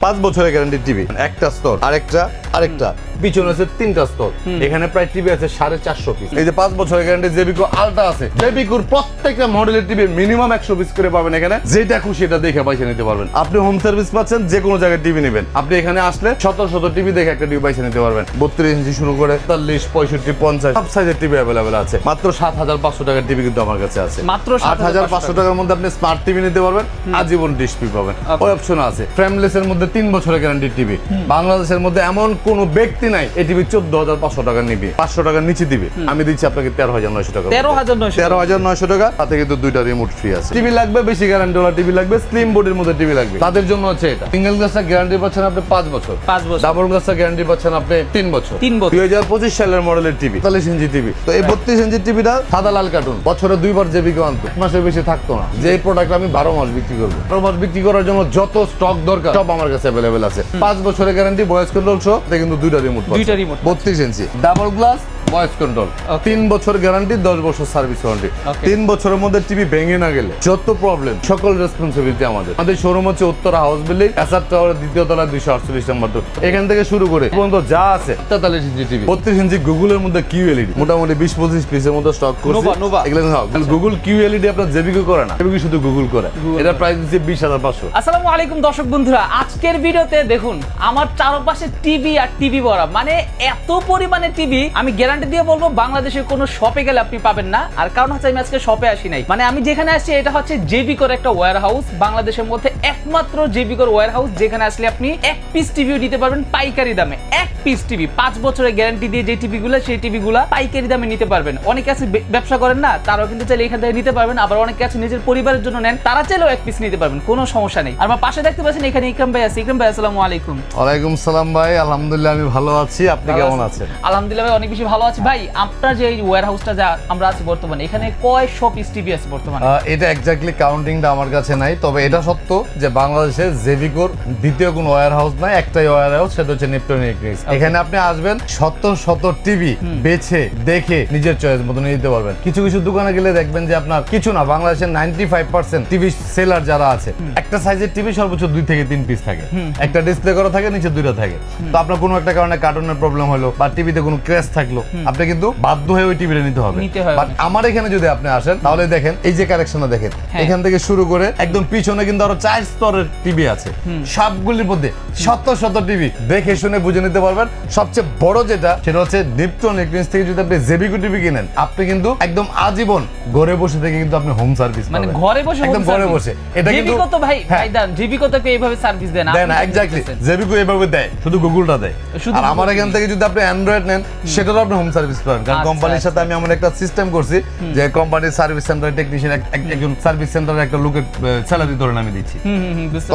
5 বছরের guarantee TV, একটা স্তর, আরেকটা পিছনে আছে 3টা স্তর, এখানে প্রায় টিভি আছে 450 পিস। এই যে 5 বছরের গ্যারান্টি জেবিকো আলট্রা আছে, জেবিকোর প্রত্যেকটা মডেলের টিভি মিনিমাম 100 পিস করে পাবেন। এখানে যেটা খুশি এটা দেখে পয়সা নিতে পারবেন। আপনি হোম সার্ভিস পাচ্ছেন, যে কোনো জায়গায় টিভি নেবেন, আপনি এখানে আসলে শত টিভি দেখে একটা টিভি পয়সা নিতে পারবেন। 32 ইঞ্চি শুরু করে 40, 65, 50 সব সাইজের টিভি অ্যাভেলেবেল আছে। মাত্র 7500 টাকার টিভি কিন্তু আমার কাছে আছে। মাত্র 8500 টাকার মধ্যে আপনি স্মার্ট টিভি নিতে পারবেন, আজীবন ডিশ ফ্রি পাবেন। ওই অপশন আছে। ফ্রেমলেস এর মধ্যে 3 বছরের গ্যারান্টি টিভি। বাংলাদেশের মধ্যে এমন কোন ব্যক্তি নাই এই টিভি 14500 টাকা নিবে, 500 টাকার নিচে দিবে। আমি দিচ্ছি আপনাকে 13900 টাকা। 13900 টাকা, তাতে কিন্তু 2টা রিমোট ফ্রি আছে। টিভি লাগবে, বেশি গ্যারান্টি ওয়ালা টিভি লাগবে, স্লিম বডির মধ্যে টিভি লাগবে, তাদের জন্য হচ্ছে এটা। সিঙ্গেল গ্লাসের গ্যারান্টি পাচ্ছেন আপনি 5 বছর, ডাবল গ্লাসের গ্যারান্টি পাচ্ছেন আপনি 3 বছর। 2025 সালের মডেলের টিভি, 43 ইঞ্চি টিভি। তো এই 32 ইঞ্চি টিভিটা সাদা লাল কার্টুন, বছরে 2 বার জেবিকো আনতো, মাসের বেশি থাকতো না। যে প্রোডাক্ট আমি 12 মাস বিক্রি করবো, 12 মাস বিক্রি করার জন্য যত স্টক দরকার সব আমার কাছে অ্যাভেলেবেল আছে। 5 বছরের গ্যারান্টি, ভয়েস কন্ট্রোল সহ, কিন্তু 2টা রিমোট, 32 ইঞ্চি ডাবল গ্লাস, ভয়েস কন্ট্রোল, 3 বছর গ্যারান্টি, 10 বছর সার্ভিস ওয়ারেন্টি। 3 বছরের মধ্যে টিভি ভেঙে না গেলে যত প্রবলেম সকল রেসপন্সিবিলিটি আমাদের। আমাদের শোরুম হচ্ছে উত্তরা হাউস বিল্ডিং, এসআর টাওয়ারের 2য় তলা, 248 নম্বর ডোর। এখান থেকে শুরু করে পর্যন্ত যা আছে 43 ইঞ্চি টিভি, 32 ইঞ্চি গুগলের মধ্যে কিউএলইডি, মোটামুটি 20-25 পিসের মধ্যে স্টক করছি। গুগল কিউএলইডি আপনার জেবিকো করে না, জেবিকো শুধু গুগল করে। এটা প্রাইস দিচ্ছে 20500। আসসালামু আলাইকুম দর্শক বন্ধুরা, আজকের ভিডিওতে দেখুন আমার চারপাশে টিভি আর টিভি ভরা, মানে এত পরিমাণে টিভি আমি গ্যারান্টি দিয়ে বলবো বাংলাদেশের কোনো শপে গেলে আপনি পাবেন না। আর কারণ হচ্ছে আমি আজকে শপে আসি নাই, মানে আমি যেখানে আসছি এটা হচ্ছে জেবিকোর একটা ওয়্যার হাউস, বাংলাদেশের মধ্যে একমাত্র জেবিকোর ওয়্যার হাউস যেখানে আসলে আপনি 1 পিস টিভিও দিতে পারবেন পাইকারি দামে। 1 পিস টিভি 5 বছরের গ্যারান্টি দিয়ে যে টিভিগুলো, সেই টিভিগুলো পাইকারি দামে নিতে পারবেন। অনেকে আছে ব্যবসা করেন না, তারাও কিন্তু চাইলে এখান থেকে নিতে পারবেন। আবার অনেকে আছে নিজের পরিবারের জন্য নেন, তারা চাইলেও 1 পিস নিতে পারবেন, কোনো সমস্যা নেই। আর আমার পাশে দেখতে পাচ্ছেন এখানে ইকরাম ভাই আছে। ইকরাম ভাই আসসালামু আলাইকুম। ওয়ালাইকুম সালাম ভাই, আলহামদুলিল্লাহ আমি ভালো আছি, আপনি কেমন আছেন? আলহামদুলিল্লাহ ভাই অনেক বেশি ভালো আছি। ভাই আপনার যে এই ওয়্যার হাউসটা যা আমরা আছি বর্তমানে, এখানে কয়শো পিস টিভি আছে বর্তমানে? এটা এক্স্যাক্টলি কাউন্টিংটা আমার কাছে নাই, তবে এটা সত্য যে বাংলাদেশে জেবিকোর দ্বিতীয় কোনো ওয়্যার হাউস নাই, একটাই ওয়্যার হাউস, সেটা হচ্ছে নেপটুন ইলেকট্রনিক্স। এখানে আপনি আসবেন, শত টিভি বেছে দেখে নিজের চয়েস মতো নিতে পারবেন। কিছু দোকানে গেলে দেখবেন যে আপনার কিছু না, বাংলাদেশের 95% টিভি সেলার যারা আছে, একটা সাইজের টিভি সর্বোচ্চ 2 থেকে 3 পিস থাকে, একটা ডিসপ্লে করা থাকে, নিচে 2টা থাকে। তো আপনার কোনো একটা কারণে কার্টুনের প্রবলেম হলো বা টিভিতে কোনো ক্র্যাশ থাকলো, আপনি কিন্তু বাধ্য হয়ে ওই টিভিটা নিতে হবে। বাট আমার এখানে যদি আপনি আসেন তাহলে দেখেন এই যে কালেকশনটা দেখেন, এখান থেকে শুরু করে একদম পিছনে কিন্তু আরো 4 স্তরের টিভি আছে, সবগুলির মধ্যে শত টিভি দেখে শুনে বুঝে নিতে পারবেন। সবচেয়ে বড় যেটা, সেটা হচ্ছে নেপটুন ইলেকট্রনিক্স থেকে যদি আপনি জেবিকো টিভি কিনেন, আপনি কিন্তু একদম আজীবন ঘরে বসে থেকে কিন্তু আপনি হোম সার্ভিস পাবেন, মানে ঘরে বসে, একদম ঘরে বসে। এটা কিন্তু জেবিকো তো ভাই ভাইদান, জেবিকো তো এইভাবে সার্ভিস দেন না? এক্স্যাক্টলি, জেবিকো এইভাবে দেয়, শুধু গুগলটা দেয়। আর আমার এখান থেকে যদি আপনি অ্যান্ড্রয়েড নেন, সেটারও আপনি হোম সার্ভিস পাবেন, কারণ কোম্পানির সাথে আমি এমন একটা সিস্টেম করছি যে কোম্পানির সার্ভিস সেন্টারের টেকনিশিয়ান একজন সার্ভিস সেন্টারের একটা লোকের স্যালারি ধরে আমি দিচ্ছি।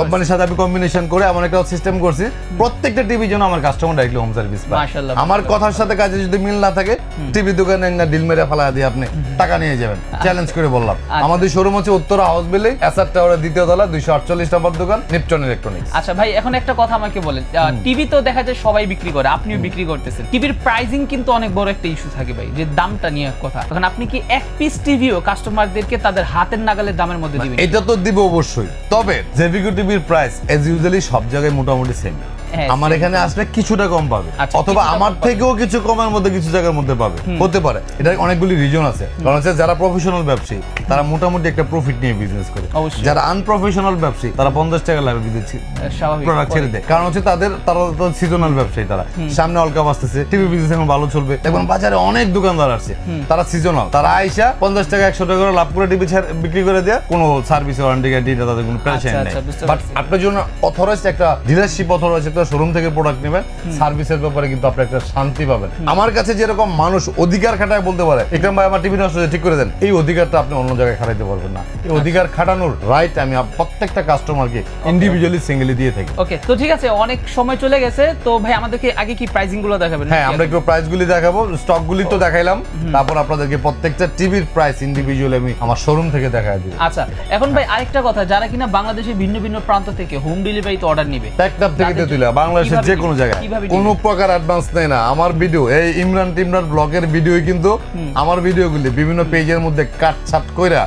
কোম্পানির সাথে আমি কম্বিনেশন করে এমন একটা সিস্টেম করছি, প্রত্যেকটা টিভি যেন আমার কাস্টমার ডাইরেক্টলি হোম সার্ভিস পায়। আমার কথার সাথে কাজে যদি মিল না থাকে, টিভি দোকানে না ডিল মেরে ফেলা দিয়ে আপনি টাকা নিয়ে যাবেন, চ্যালেঞ্জ করে বললাম। আমাদের শোরুম হচ্ছে উত্তরা হাউস বিল্ডিং, এসআর টাওয়ারের 2য় তলা, 248 নম্বর দোকান, নেপটুন ইলেকট্রনিক্স। আচ্ছা ভাই, এখন একটা কথা আমাকে বলেন, টিভি তো দেখা যায় সবাই বিক্রি করে, আপনিও বিক্রি করতেছেন, টিভির প্রাইসিং কিন্তু অনেক বড় একটা ইস্যু থাকে ভাই, যে দামটা নিয়ে কথা। তখন আপনি কি 1 পিস টিভিও কাস্টমারদেরকে তাদের হাতের নাগালের দামের মধ্যে দিবেন? এটা তো দিব অবশ্যই, তবে জেবিকো টিভির প্রাইস এজ ইউজুয়ালি সব জায়গায় মোটামুটি সেম। আমার এখানে আসলে কিছুটা কম পাবে, অথবা আমার থেকেও কিছু কমের মধ্যে কিছু জায়গার মধ্যে পাবে, হতে পারে। এটা অনেকগুলি রিজন আছে, কারণ হচ্ছে যারা প্রফেশনাল ব্যবসায়ী তারা মোটামুটি একটা প্রফিট নিয়ে বিজনেস করে, যারা আনপ্রফেশনাল ব্যবসায়ী তারা 50 টাকা লাভে দিচ্ছে প্রোডাক্ট ছেড়ে দেয়, কারণ হচ্ছে তারা সিজনাল ব্যবসায়ী, তারা সামনে অলকা আসতেছে, টিভি বিজনেস এখন ভালো চলবে, এখন বাজারে অনেক দোকানদার আছে, তারা সিজনাল, তারা আইসা 50 টাকা 100 টাকা করে লাভ করে টিভি বিক্রি করে দেয়, কোনো সার্ভিস ওয়ারেন্টি গ্যারান্টি তাদের কোনো পেরেশানি নেই। বাট আপনার জন্য অথরাইজড একটা ডিলারশিপ, অথরাইজড শোরুম থেকে প্রোডাক্ট নেবেন, সার্ভিসের ব্যাপারে কিন্তু আপনি একটা শান্তি পাবেন। আমার কাছে যেরকম মানুষ অধিকার খাটায় বলতে পারে, ইকরাম ভাই আমার টিভি নষ্ট হয়েছে ঠিক করে দেন, এই অধিকারটা আপনি অন্য জায়গায় খাটাইতে পারবেন না। এই অধিকার খাটানোর রাইট আমি প্রত্যেকটা কাস্টমারকে ইন্ডিভিজুয়ালি সিঙ্গেলি দিয়ে থাকি। ওকে, তো ঠিক আছে, অনেক সময় চলে গেছে, তো ভাই আমাদেরকে আগে কি প্রাইসিং গুলো দেখাবেন? হ্যাঁ, আমরা একটু প্রাইসগুলি দেখাবো, স্টকগুলি তো দেখাইলাম, তারপর আপনাদেরকে প্রত্যেকটা টিভির প্রাইস ইন্ডিভিজুয়ালি আমি আমার শোরুম থেকে দেখাই দিব। আচ্ছা, এখন ভাই আরেকটা কথা, যারা কিনা বাংলাদেশের ভিন্ন ভিন্ন প্রান্ত থেকে হোম ডেলিভারিতে অর্ডার নেবে, টেকনাফ থেকে তেতুলিয়া, জায়গায়, বাংলাদেশের কিভাবে যে দিবে? কোনো জায়গায়, কিভাবে দিবে? কোনো প্রকার অ্যাডভান্স নেই না। আমার ভিডিও এই ইমরান টিমরান ব্লগের ভিডিও কিন্তু আমার ভিডিওগুলি বিভিন্ন পেজের মধ্যে কাটছাট কইরা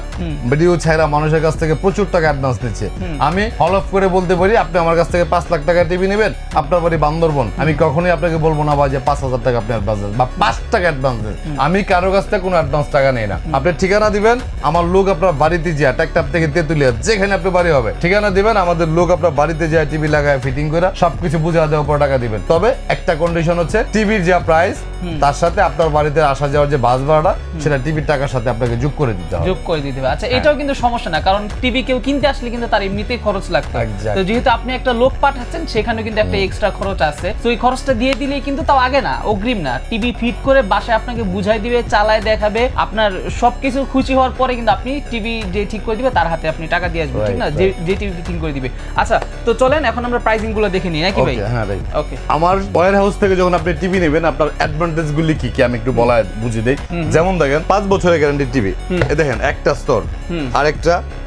ভিডিও ছাইরা মানুষের কাছ থেকে প্রচুর টাকা অ্যাডভান্স নিচ্ছে। আমি হলফ করে বলতে পারি, আপনি আমার কাছ থেকে 5 লাখ টাকা টিভি নেবেন, আপনার বাড়ি বান্দরবন, আমি কখনোই আপনাকে বলবো না ভাই যে 5,000 টাকা আপনি অ্যাডভান্স দেন বা 5 টাকা অ্যাডভান্স দেন। আমি কারো কাছ থেকে কোনো অ্যাডভান্স টাকা নেই না। আপনি ঠিকানা দিবেন, আমার লোক আপনার বাড়িতে যায় টেকটাপ থেকে তেতুলিয়া যেখানে আপনি বাড়ি হবে ঠিকানা দিবেন, আমাদের লোক আপনার বাড়িতে যায় টিভি লাগায় ফিটিং করে সবকিছু বুঝা দেওয়ার পর টাকা দিবেন। তবে একটা কন্ডিশন হচ্ছে টিভির যা প্রাইস তার সাথে আপনার বাড়িতে আসা যাওয়ার যে বাস ভাড়া সেটা টিভির টাকার সাথে আপনাকে যোগ করে দিতে হবে। যোগ করে দিতে হবে। আচ্ছা, এটাও কিন্তু সমস্যা না, কারণ টিভি কেউ কিনতে আসলে কিন্তু তার এমনিতেই খরচ লাগতো। Exactly. তো যেহেতু আপনি একটা লোক পাঠাচ্ছেন সেখানে কিন্তু একটা এক্সট্রা খরচ আছে, তো এই খরচটা দিয়ে দিলেই কিন্তু তাও আগে না, অগ্রিম না, টিভি ফিট করে বাসায় আপনাকে বুঝাই দিবে, চালায় দেখাবে, আপনার সবকিছু খুশি হওয়ার পরে কিন্তু আপনি টিভি যে ঠিক করে দিবে তার হাতে আপনি টাকা দিয়ে আসবেন, ঠিক না? যে টিভি ঠিক করে দিবে। আচ্ছা, তো চলেন এখন আমরা প্রাইসিং গুলো দেখে নিই নাকি ভাই? হ্যাঁ ভাই। ওকে, আমার ওয়্যার হাউস থেকে যখন আপনি টিভি নেবেন আপনার অ্যাডভান্টেজ গুলি কি কি আমি একটু বলা বুঝিয়ে দেই। যেমন দেখেন 5 বছরের গ্যারান্টি টিভি, এ দেখেন একটা স্তর,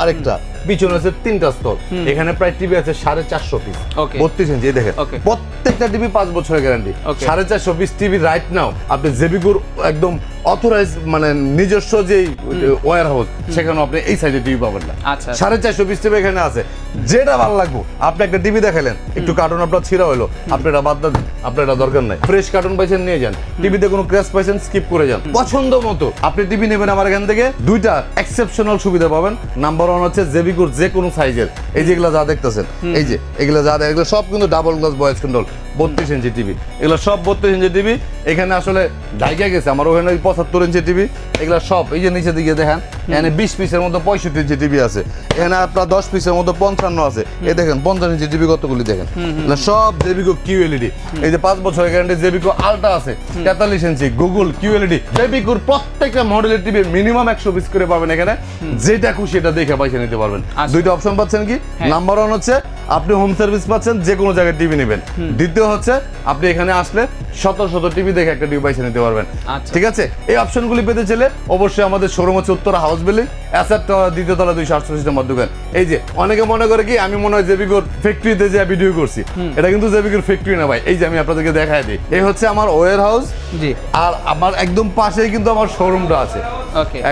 আরেকটা পিছনে আছে 3টা স্তর, এখানে প্রায় টিভি আছে 450 পিস, 32 ইঞ্চি। দেখেন প্রত্যেকটা টিভি 5 বছরের guarantee, 450 piece TV right now আপনি জেবিকোর একদম অথরাইজ মানে নিজস্ব যে ওয়্যার হাউস সেখানে আপনি এই সাইডে টিভি পাবেন না। 450 পিস টিভি এখানে আছে, যেটা ভালো লাগবে। আপনি একটা টিভি দেখালেন, একটু কার্টুন আপনার ছিঁড়া হলো, আপনি এটা বাদ দেন, আপনার এটা দরকার নাই, ফ্রেশ কার্টুন পাইছেন নিয়ে যান, টিভিতে কোনো ক্র্যাশ পাইছেন স্কিপ করে যান, পছন্দ মতো আপনি টিভি নেবেন। আমার এখান থেকে দুইটা এক্সেপশনাল সুবিধা পাবেন। নাম্বার 1 হচ্ছে জেবিকোর যে কোনো সাইজের, এই যেগুলো যা দেখতেছেন, এই যে এগুলো যা এগুলো সব কিন্তু double glass voice control 32 inch TV, এগুলো সব 32 ইঞ্চি টিভি। এখানে আসলে ঢাইকা গেছে আমার ওখানে 75 ইঞ্চি টিভি, এগুলো সব এই যে নিচে দিকে দেখেন, এখানে 20 পিসের মতো 65 ইঞ্চি টিভি আছে, এখানে আপনার 10 পিসের মতো 55 আছে, এই দেখেন 50 ইঞ্চি টিভি কতগুলি দেখেন, এগুলো সব জেবিকো কিউএলইডি। এই যে 5 বছরের গ্যারান্টি জেবিকো আলট্রা আছে 43 ইঞ্চি গুগল কিউএলইডি। জেবিকোর প্রত্যেকটা মডেলের টিভি মিনিমাম 100 পিস করে পাবেন এখানে, যেটা খুশি এটা দেখে পয়সা নিতে পারবেন। দুইটা অপশন পাচ্ছেন কি, নাম্বার 1 হচ্ছে আপনি হোম সার্ভিস পাচ্ছেন, যে কোনো জায়গায় টিভি নেবেন। দ্বিতীয় হচ্ছে আপনি এখানে আসলে শত টিভি দেখে একটা টিভি পয়সা নিতে পারবেন। ঠিক আছে, এই অপশনগুলি পেতে চাইলে অবশ্যই আমাদের শোরুম হচ্ছে Uttara house building, asset tower, দ্বিতীয় তলা 248 নম্বর দোকান। এই যে অনেকে মনে করে কি আমি মনে হয় জেবিকোর ফ্যাক্টরিতে যে ভিডিও করছি, এটা কিন্তু জেবিকোর ফ্যাক্টরি না ভাই। এই যে আমি আপনাদেরকে দেখাই দিই, এই হচ্ছে আমার ওয়্যার হাউস, আর আমার একদম পাশেই কিন্তু আমার শোরুমটা আছে,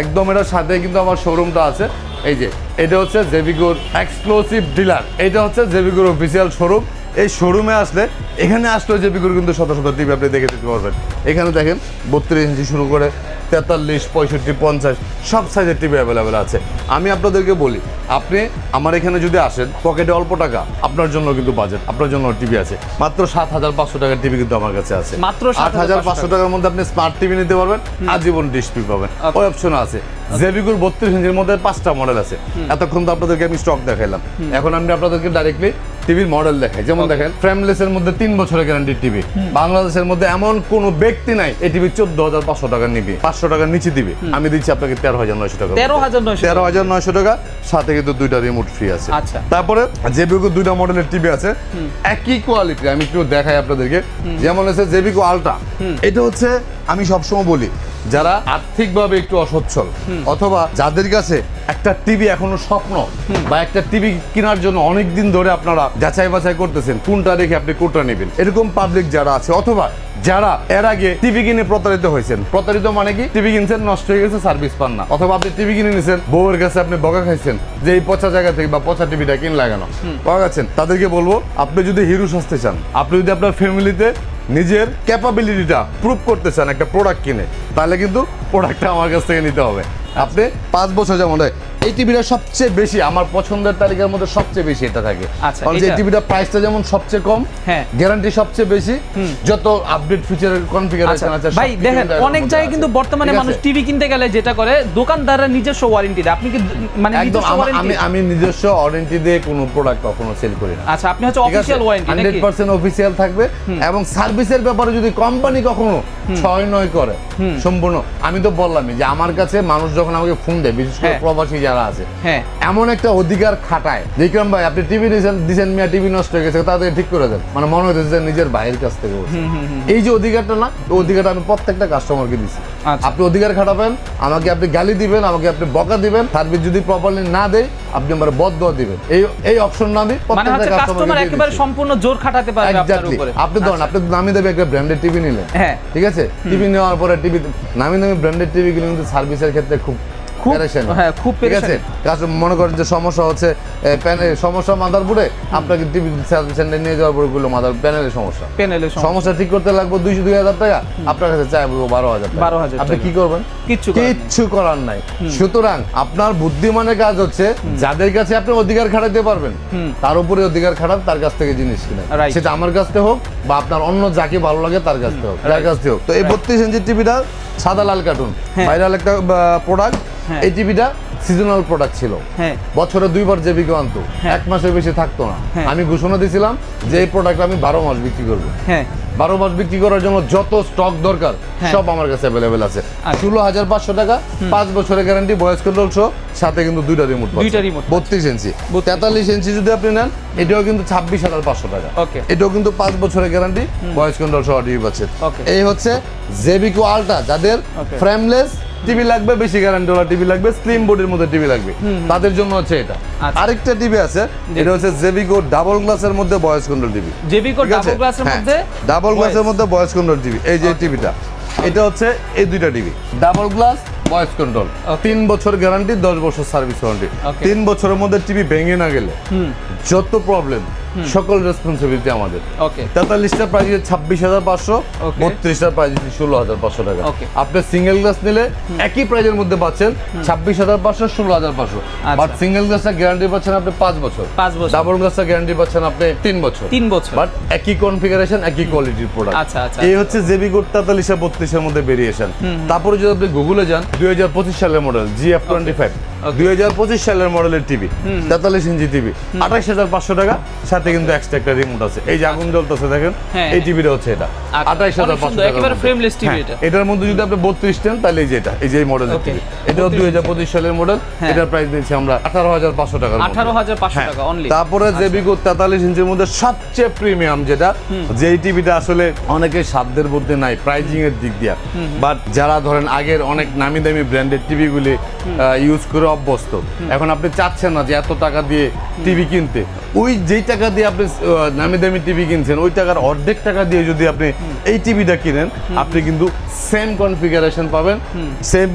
একদম এটার সাথে কিন্তু আমার শোরুমটা আছে। এই যে এটা হচ্ছে জেবিকোর এক্সক্লুসিভ ডিলার, এটা হচ্ছে জেবিকোর অফিসিয়াল শোরুম। এই শোরুমে আসলে এখানে আসলে জেবিকোর কিন্তু শত টিভি আপনি দেখে দিতে পারবেন। এখানে দেখেন 32 ইঞ্চি শুরু করে 43, 65, 50 সব সাইজের টিভি অ্যাভেলেবেল আছে। আমি আপনাদেরকে বলি, আপনি আমার এখানে যদি আসেন, পকেটে অল্প টাকা, আপনার জন্য কিন্তু বাজেট, আপনার জন্য টিভি আছে মাত্র 7,500 টাকার টিভি কিন্তু আমার কাছে আছে। মাত্র 8,500 টাকার মধ্যে আপনি স্মার্ট টিভি নিতে পারবেন, আজীবন ডিশ টিভি পাবেন, ওই অপশন আছে। জেবিকোর 32 ইঞ্চির মধ্যে 5টা মডেল আছে। এতক্ষণ তো আপনাদেরকে আমি স্টক দেখাইলাম, এখন আমি আপনাদেরকে ডাইরেক্টলি টিভির মডেল দেখাই। যেমন দেখেন ফ্রেমলেস এর মধ্যে 3 বছরের গ্যারান্টি টিভি, বাংলাদেশের মধ্যে এমন কোনো ব্যক্তি নাই এই টিভি 14,500 টাকা নিবে, 500 টাকার নিচে দিবে। আমি দিচ্ছি আপনাকে 13,900 টাকা, 13,900 টাকা, সাথে কিন্তু দুইটা রিমোট ফ্রি আছে। তারপরে জেবিকো দুইটা মডেলের টিভি আছে একই কোয়ালিটি, আমি একটু দেখাই আপনাদেরকে। যেমন হচ্ছে জেবিকো আলট্রা, এটা হচ্ছে আমি সবসময় বলি যারা আর্থিকভাবে একটু অসচ্ছল অথবা যাদের কাছে একটা টিভি এখনো স্বপ্ন বা একটা টিভি কেনার জন্য অনেক দিন ধরে আপনারা যাচাই বাছাই করতেছেন কোনটা রেখে আপনি কোনটা নেবেন, এরকম পাবলিক যারা আছে, অথবা যারা এর আগে টিভি কিনে প্রতারিত হয়েছেন, প্রতারিত মানে কি টিভি কিনছেন নষ্ট হয়ে গেছে, সার্ভিস পান না, অথবা আপনি টিভি কিনে নিয়েছেন বউয়ের কাছে আপনি বকা খাইছেন যে এই পচা জায়গা থেকে বা পচা টিভিটা কিনে লাগানো পাওয়া গেছেন, তাদেরকে বলবো আপনি যদি হিরো সাজতে চান, আপনি যদি আপনার ফ্যামিলিতে নিজের ক্যাপাবিলিটিটা প্রুভ করতে চান একটা প্রোডাক্ট কিনে, তাহলে কিন্তু প্রোডাক্টটা আমার কাছ থেকে নিতে হবে। আপনি 5 বছর যেমন এই টিভিটা সবচেয়ে বেশি আমার পছন্দের তালিকার মধ্যে সবচেয়ে বেশি এটা থাকে, কারণ এই টিভিটা প্রাইসটা যেমন সবচেয়ে কম, গ্যারান্টি সবচেয়ে বেশি, যত আপডেট ফিচারের কনফিগারেশন আছে। ভাই দেখেন অনেক জায়গায় কিন্তু বর্তমানে মানুষ টিভি কিনতে গেলে যেটা করে দোকানদাররা নিজস্ব ওয়ারেন্টি দেয়, আপনি কি মানে নিজস্ব ওয়ারেন্টি? আমি নিজস্ব ওয়ারেন্টি দিয়ে কোনো প্রোডাক্ট কখনো সেল করি না। আচ্ছা, আপনি হচ্ছে অফিশিয়াল ওয়ারেন্টি নাকি? 100% অফিশিয়াল থাকবে, এবং সার্ভিসের ব্যাপারে যদি কোম্পানি কখনো 6-9 করে সম্পূর্ণ, আমি তো বললামই যে আমার কাছে মানুষ যখন আমাকে ফোন দেয়, বিশেষ করে প্রবাসী যারা যারা আছে হ্যাঁ এমন একটা অধিকার খাটায় বিক্রম ভাই আপনি টিভি দিয়েছেন মিয়া টিভি নষ্ট হয়ে গেছে তাদের ঠিক করে দেন, মানে মনে হচ্ছে যে নিজের ভাইয়ের কাছ থেকে বলছে। এই যে অধিকারটা না, ওই অধিকারটা আমি প্রত্যেকটা কাস্টমারকে দিচ্ছি। আচ্ছা। আপনি অধিকার খাটাবেন, আমাকে আপনি গালি দিবেন, আমাকে আপনি বকা দিবেন, সার্ভিস যদি প্রপারলি না দেয় আপনি আমার বদদোয়া দিবেন, এই অপশনটা আমি মানে প্রত্যেকটা হচ্ছে কাস্টমার কাস্টমারকে একেবারে সম্পূর্ণ জোর খাটাতে পারবে আপনার এক্স্যাক্টলি। উপরে। আপনি ধরুন আপনি নামি দামি একটা ব্র্যান্ডেড টিভি নিলেন, হ্যাঁ ঠিক আছে, টিভি নেওয়ার পরে টিভি নামি দামি ব্র্যান্ডেড টিভি গুলো কিন্তু সার্ভিসের ক্ষেত্রে খুব পেরেশানি। হ্যাঁ খুব ঠিক আছে, পেরেশানি। কাস্টমার মনে করেন যে সমস্যা হচ্ছে সমস্যা মাদারবোর্ডে, আপনাকে টিভি সার্ভিস সেন্টারে নিয়ে যাওয়ার পরে গুলো মাদার প্যানেলের সমস্যা, প্যানেলের সমস্যা ঠিক করতে লাগবে 200-2000 টাকা, আপনার কাছে চাইবো 12,000 টাকা। 12,000 আপনি কি করবেন? কিচ্ছু করার নাই। সুতরাং আপনার বুদ্ধিমানের কাজ হচ্ছে যাদের কাছে আপনি অধিকার খাটাতে পারবেন তার উপরে অধিকার খাটান, তার কাছ থেকে জিনিস কিনেন, Right. সেটা আমার কাছ থেকে হোক বা আপনার অন্য যাকে ভালো লাগে তার কাছ থেকে হোক, যার কাছ থেকে হোক। তো এই 32 ইঞ্চি টিভিটা সাদা লাল কার্টুন ভাইরাল একটা প্রোডাক্ট। হ্যাঁ। এই টিভিটা সিজনাল প্রোডাক্ট ছিল, হ্যাঁ বছরে 2 বার জেবিকে আনতো, হ্যাঁ। 1 মাসের বেশি থাকতো না। হ্যাঁ। আমি ঘোষণা দিয়েছিলাম যে এই প্রোডাক্ট আমি 12 মাস বিক্রি করবো। হ্যাঁ 12 মাস বিক্রি করার জন্য যত স্টক দরকার হ্যাঁ। সব আমার কাছে অ্যাভেলেবেল আছে। আচ্ছা। 16,500 টাকা, 5 বছরের গ্যারান্টি, ভয়েস কন্ট্রোল সহ, সাথে কিন্তু দুইটা রিমোট। দুইটা remote 32 ইঞ্চি, 43 ইঞ্চি যদি আপনি নেন এটাও কিন্তু 26,500 টাকা। ওকে। এটাও কিন্তু 5 বছরের গ্যারান্টি, ভয়েস কন্ট্রোল সহ টিভি পাচ্ছেন। ওকে। এই হচ্ছে জেবিকো আলট্রা, যাদের ওকে। ফ্রেমলেস টিভি লাগবে, বেশি গ্যারান্টি ওয়ালা টিভি লাগবে, স্লিম বোর্ডের মধ্যে টিভি লাগবে, তাদের জন্য হচ্ছে এটা। আচ্ছা। আরেকটা টিভি আছে, এটা হচ্ছে জেবিকো ডাবল গ্লাসের মধ্যে ভয়েস কন্ট্রোল টিভি। জেবিকো ডাবল গ্লাসের মধ্যে ডাবল গ্লাসের মধ্যে ভয়েস কন্ট্রোল টিভি। এই যে টিভিটা, এটা হচ্ছে এই দুইটা TV, double glass voice control, 3 বছর গ্যারান্টি, 10 বছর সার্ভিস ওয়ারেন্টি। Okay. 3 বছরের মধ্যে টিভি ভেঙে না গেলে যত প্রবলেম সকল রেসপন্সিবিলিটি আমাদের। ওকে 43টার প্রাইস 26,500, Okay. 32টার প্রাইস 16,500 টাকা। Okay. আপনি সিঙ্গেল গ্লাস নিলে একই প্রাইজের মধ্যে পাচ্ছেন 26,500, 16,500, আচ্ছা। বাট সিঙ্গেল গ্লাসটা গ্যারান্টি পাচ্ছেন আপনি 5 বছর, 5 বছর ডাবল গ্লাসটা গ্যারান্টি পাচ্ছেন আপনি 3 বছর। 3 বছর বাট একই কনফিগারেশন, একই কোয়ালিটির প্রোডাক্ট। আচ্ছা, আচ্ছা। এই হচ্ছে জেবিকো 43-32 এর মধ্যে ভেরিয়েশন। তারপরে যদি আপনি গুগলে যান 2025 সালের মডেল GF25, 2025 সালের মডেলের টিভি, 43 ইঞ্চি টিভি, 28,500 টাকা, সাথে কিন্তু এক্সট্রা একটা রিমোট আছে। এই যে আগুন জ্বলতেছে দেখেন, হ্যাঁ, এই টিভিটা হচ্ছে এটা, আচ্ছা, 28,500 অনেক সুন্দর, টাকা। একেবারে frameless TV এটা। এটার মধ্যে যদি আপনি 32 নেন তাহলে এই যে এটা, এই যে এই মডেলের Okay, টিভি, এটাও 2025 সালের মডেল। হ্যাঁ। এটার প্রাইস দিচ্ছি আমরা 18,500 টাকার মধ্যে। 18,500 হ্যাঁ। টাকা অনলি। তারপরে জেবিকো 43 ইঞ্চির মধ্যে সবচেয়ে প্রিমিয়াম যেটা, যেই টিভিটা আসলে অনেকের সাধ্যের মধ্যে নাই প্রাইজিং এর দিক দিয়া, বাট যারা ধরেন আগের অনেক নামি দামি ব্র্যান্ডেড টিভিগুলি ইউজ করে অভ্যস্ত, এখন আপনি চাচ্ছেন না যে এত টাকা দিয়ে টিভি কিনতে, ওই যেই টাকা দিয়ে আপনি নামি দামি টিভি কিনছেন ওই টাকার অর্ধেক টাকা দিয়ে যদি আপনি এই টিভিটা কিনেন, আপনি কিন্তু সেম কনফিগারেশন পাবেন, সেম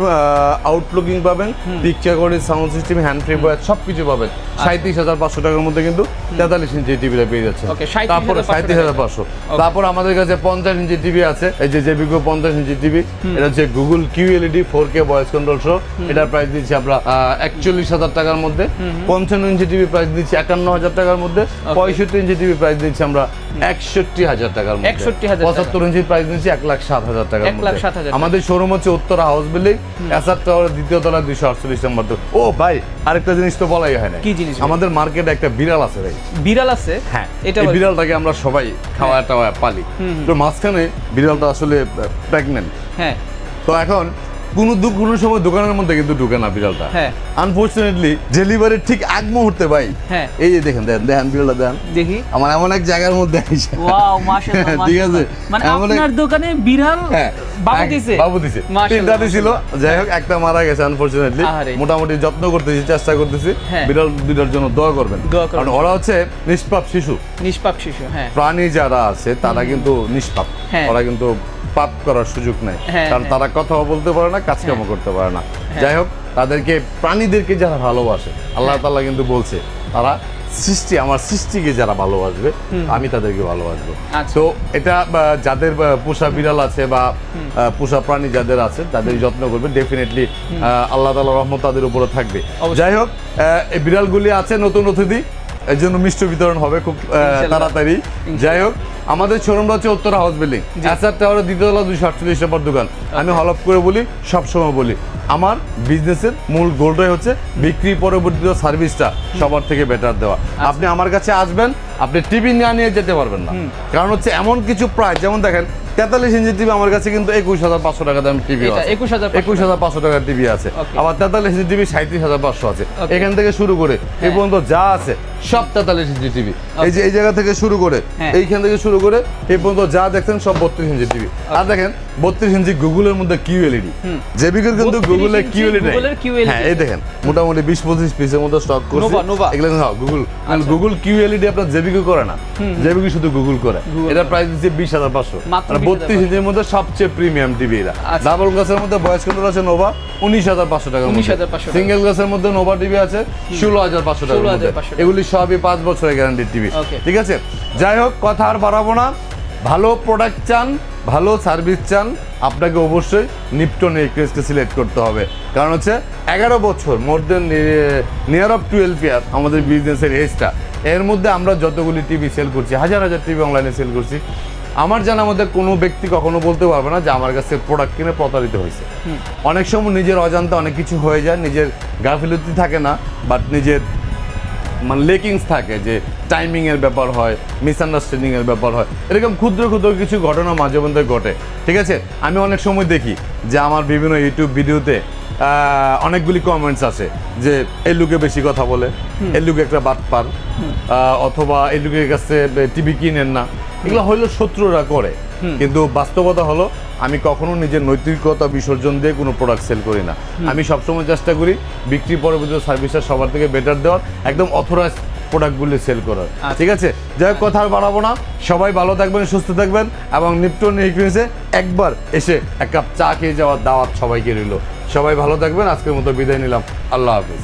আউটলুকিং পাবেন, picture quality, sound system, hand free voice সবকিছু পাবেন। 37,500 টাকার মধ্যে কিন্তু 43 ইঞ্চি টিভিটা পেয়ে যাচ্ছে। Okay, 37,500 তারপরে 37,500। তারপর আমাদের কাছে 50 ইঞ্চি টিভি আছে, এই যে জেবিকো 50 ইঞ্চি টিভি, এটা হচ্ছে Google QLED 4K voice control সহ। এটার প্রাইস দিচ্ছি আমরা 41,000 টাকার মধ্যে। 55 ইঞ্চি টিভি প্রাইস দিচ্ছি 51,000 টাকার মধ্যে। 65 ইঞ্চি টিভি প্রাইস দিচ্ছি আমরা 61,000 টাকার মধ্যে। 61,000 টাকা। 75 ইঞ্চি প্রাইস দিচ্ছি 1,07,000 টাকার মধ্যে। 1,07,000 আমাদের শোরুম হচ্ছে উত্তরা হাউস বিল্ডিং, এসআর টাওয়ারের দ্বিতীয় তলা 248 নম্বর দোকান। ও ভাই, আরেকটা জিনিস তো বলাই হয় না, কি জিনিস? আমাদের মার্কেটে একটা বিড়াল আছে ভাই। বিড়াল আছে? হ্যাঁ, এটা এই বল- বিড়ালটাকে আমরা সবাই খাওয়া টাওয়া পালি, তো মাঝখানে বিড়ালটা আসলে প্রেগনেন্ট। হ্যাঁ তো এখন কোনো সময় দোকানের মধ্যে কিন্তু ঢুকে না বিড়ালটা। হ্যাঁ। আনফরচুনেটলি ডেলিভারির ঠিক আগ মুহূর্তে ভাই, হ্যাঁ। এই যে দেখেন বিড়ালটা দেখেন, দেখি। আমার এমন এক জায়গার মধ্যে আইসা। ওয়াও মাশাআল্লাহ, ঠিক আছে, মানে এমন এক- আপনার দোকানে বিড়াল হ্যাঁ, বাবু দিছে? বাবু দিছে, মাশাআল্লাহ, তিনটা দিছিল, যাই হোক একটা মারা গেছে আনফরচুনেটলি। আহারে। মোটামুটি যত্ন করতেছি, চেষ্টা করতেছি, হ্যাঁ। বিড়াল দুটার জন্য দোয়া করবেন, দোয়া করবেন। কারণ ওরা হচ্ছে নিষ্পাপ শিশু। নিষ্পাপ শিশু। হ্যাঁ প্রাণী যারা আছে তারা কিন্তু নিষ্পাপ, হ্যাঁ। ওরা কিন্তু পাপ করার সুযোগ নাই, হ্যাঁ, কারণ হ্যাঁ। তারা কথাও বলতে পারে না, কাজকামও করতে পারে না। যাই হোক, তাদেরকে প্রাণীদেরকে যারা ভালোবাসে, আল্লাহ তাআলা কিন্তু বলছে তারা আমার সৃষ্টিকে যারা ভালোবাসবে আমি তাদেরকে ভালোবাসবো। আচ্ছা। তো এটা যাদের পোষা বিড়াল আছে বা পোষা প্রাণী যাদের আছে তাদের যত্ন করবে, ডেফিনেটলি আল্লাহ তাআলার রহমত তাদের উপরে থাকবে। অবশ্যই। যাই হোক, এই বিড়ালগুলি আছে নতুন অতিথি, এর জন্য মিষ্টি বিতরণ হবে খুব ইনশাআল্লাহ। তাড়াতাড়ি। যাই হোক, আমাদের শোরুমটা হচ্ছে উত্তরা হাউস বিল্ডিং, এসআর টাওয়ারের দ্বিতীয় তলা 248 নম্বর দোকান। আমি হলফ করে বলি, সবসময় বলি, আমার বিজনেসের মূল গোলটাই হচ্ছে বিক্রি পরবর্তী সার্ভিসটা সবার থেকে বেটার দেওয়া। আপনি আমার কাছে আসবেন, আপনি টিভি নিয়ে যেতে পারবেন না, কারণ হচ্ছে এমন কিছু প্রাইস, যেমন দেখেন 43 ইঞ্চি টিভি আমার কাছে কিন্তু 21,500 টাকা দাম টিভি এটা আছে। 21,500 21,500 টাকার টিভি আছে। Okay. আবার 43 ইঞ্চি টিভি 37,500 আছে। Okay. এখান থেকে শুরু করে এই পর্যন্ত যা আছে সব 43 ইঞ্চি টিভি। এই যে এই জায়গা থেকে শুরু করে হ্যাঁ। এইখান থেকে শুরু করে এই পর্যন্ত যা দেখছেন সব 32 ইঞ্চি টিভি। আর দেখেন 32 ইঞ্চি গুগলের মধ্যে QLED, জেবিকোর কিন্তু 32 গুগলের ইঞ্চি QLED নেই। গুগলের QLED হ্যাঁ এই দেখেন মোটামুটি 20-25 পিসের মধ্যে স্টক করছি। নোভা। এগুলো হ্যাঁ গুগল, গুগল QLED আপনার জেবিকো করে না, জেবিকো শুধু গুগল করে। এটা প্রাইস দিচ্ছে 20,500, মাত্র মানে 32 ইঞ্চির মধ্যে সবচেয়ে প্রিমিয়াম টিভি এটা। আচ্ছা। ডাবল গ্লাসের মধ্যে ভয়েস কন্ট্রোল আছে নোভা 19,500 টাকা, 19,500 সিঙ্গেল গ্লাসের মধ্যে নোভা টিভি আছে 16,500 টাকা। 16,500 টাকা। এগুলি সবই 5 বছরের গ্যারান্টির টিভি। Okay. ঠিক আছে, যাই হোক কথা আর বাড়াবো না। ভালো প্রোডাক্ট চান, ভালো সার্ভিস চান, আপনাকে অবশ্যই নিপটন এক্সপ্রেসকে সিলেক্ট করতে হবে। কারণ হচ্ছে 11 বছর, মোর দেন নিয়ার অফ 12 ইয়ার আমাদের বিজনেসের এজটা। এর মধ্যে আমরা যতগুলি টিভি সেল করছি, হাজার হাজার টিভি অনলাইনে সেল করছি, আমার জানার মধ্যে কোনো ব্যক্তি কখনো বলতে পারবে না যে আমার কাছে প্রোডাক্ট কিনে প্রতারিত হয়েছে। অনেক সময় নিজের অজান্তে অনেক কিছু হয়ে যায়, নিজের গাফিলতি থাকে না, বাট নিজের মানে লেকিংস থাকে, যে টাইমিং এর ব্যাপার হয়, মিসআন্ডারস্ট্যান্ডিং এর ব্যাপার হয়, এরকম ক্ষুদ্র ক্ষুদ্র কিছু ঘটনা মাঝে মধ্যে ঘটে। ঠিক আছে, আমি অনেক সময় দেখি যে আমার বিভিন্ন ইউটিউব ভিডিওতে অনেকগুলি কমেন্টস আছে যে এই লুকে বেশি কথা বলে, এই লুকে একটা বাটপার, অথবা এই লুকের কাছে টিভি কিনেন না। এগুলো হইলো শত্রুরা করে, কিন্তু বাস্তবতা হলো আমি কখনো নিজের নৈতিকতা বিসর্জন দিয়ে কোনো প্রোডাক্ট সেল করি না। আমি সবসময় চেষ্টা করি বিক্রি পরবর্তী সার্ভিসটা সবার থেকে বেটার দেওয়ার, একদম অথরাইজ প্রোডাক্টগুলি সেল করার। ঠিক আছে, যাই হোক কথা আর বাড়াবো না। সবাই ভালো থাকবেন, সুস্থ থাকবেন, এবং নিপটন এক্সপ্রেসে একবার এসে এক কাপ চা খেয়ে যাওয়ার দাওয়াত সবাইকে রইল। সবাই ভালো থাকবেন, আজকের মতো বিদায় নিলাম, আল্লাহ হাফিজ।